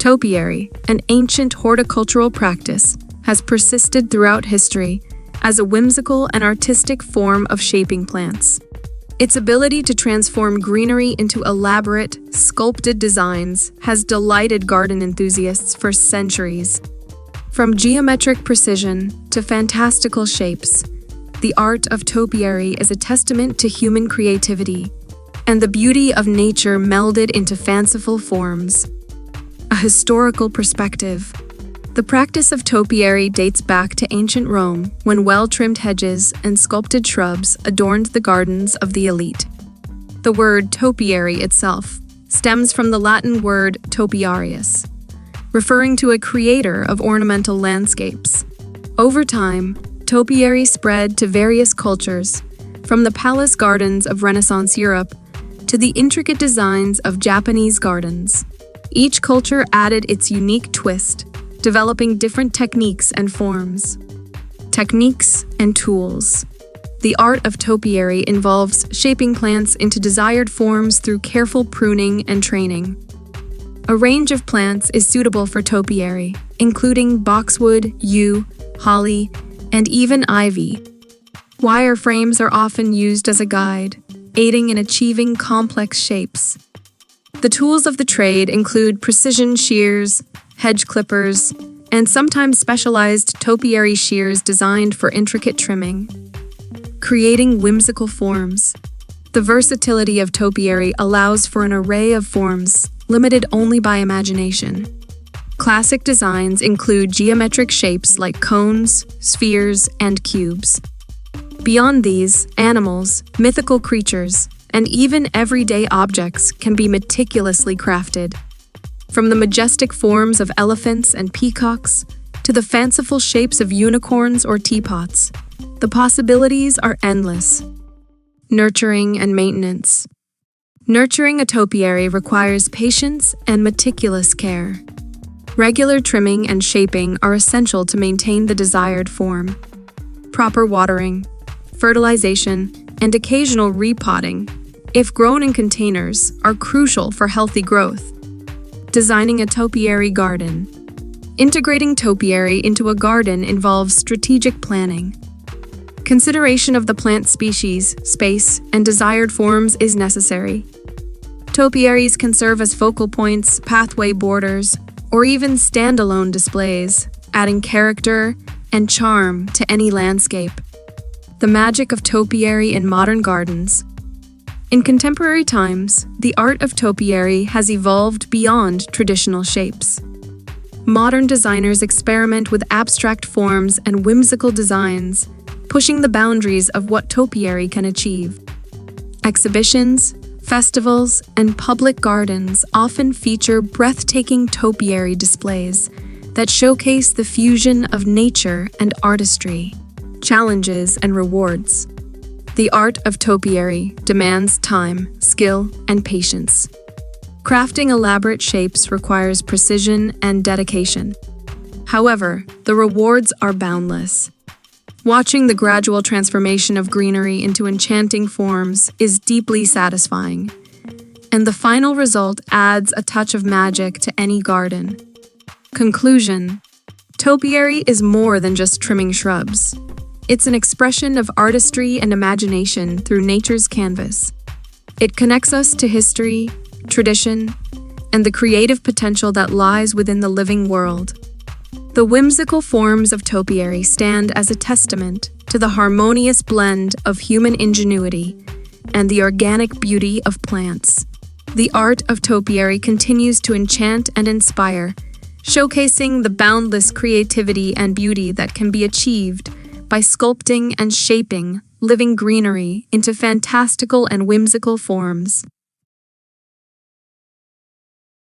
Topiary, an ancient horticultural practice, has persisted throughout history as a whimsical and artistic form of shaping plants. Its ability to transform greenery into elaborate, sculpted designs has delighted garden enthusiasts for centuries. From geometric precision to fantastical shapes, the art of topiary is a testament to human creativity and the beauty of nature melded into fanciful forms. A historical perspective. The practice of topiary dates back to ancient Rome, when well-trimmed hedges and sculpted shrubs adorned the gardens of the elite. The word topiary itself stems from the Latin word topiarius, referring to a creator of ornamental landscapes. Over time, topiary spread to various cultures, from the palace gardens of Renaissance Europe to the intricate designs of Japanese gardens. Each culture added its unique twist, developing different techniques and forms. Techniques and tools. The art of topiary involves shaping plants into desired forms through careful pruning and training. A range of plants is suitable for topiary, including boxwood, yew, holly, and even ivy. Wire frames are often used as a guide, aiding in achieving complex shapes. The tools of the trade include precision shears, hedge clippers, and sometimes specialized topiary shears designed for intricate trimming. Creating whimsical forms. The versatility of topiary allows for an array of forms, limited only by imagination. Classic designs include geometric shapes like cones, spheres, and cubes. Beyond these, animals, mythical creatures, and even everyday objects can be meticulously crafted. From the majestic forms of elephants and peacocks to the fanciful shapes of unicorns or teapots, the possibilities are endless. Nurturing and maintenance. Nurturing a topiary requires patience and meticulous care. Regular trimming and shaping are essential to maintain the desired form. Proper watering, fertilization, and occasional repotting, if grown in containers, are crucial for healthy growth. Designing a topiary garden. Integrating topiary into a garden involves strategic planning. Consideration of the plant species, space, and desired forms is necessary. Topiaries can serve as focal points, pathway borders, or even standalone displays, adding character and charm to any landscape. The magic of topiary in modern gardens. In contemporary times, the art of topiary has evolved beyond traditional shapes. Modern designers experiment with abstract forms and whimsical designs, pushing the boundaries of what topiary can achieve. Exhibitions, festivals, and public gardens often feature breathtaking topiary displays that showcase the fusion of nature and artistry. Challenges and rewards. The art of topiary demands time, skill, and patience. Crafting elaborate shapes requires precision and dedication. However, the rewards are boundless. Watching the gradual transformation of greenery into enchanting forms is deeply satisfying, and the final result adds a touch of magic to any garden. Conclusion: topiary is more than just trimming shrubs. It's an expression of artistry and imagination through nature's canvas. It connects us to history, tradition, and the creative potential that lies within the living world. The whimsical forms of topiary stand as a testament to the harmonious blend of human ingenuity and the organic beauty of plants. The art of topiary continues to enchant and inspire, showcasing the boundless creativity and beauty that can be achieved by sculpting and shaping living greenery into fantastical and whimsical forms.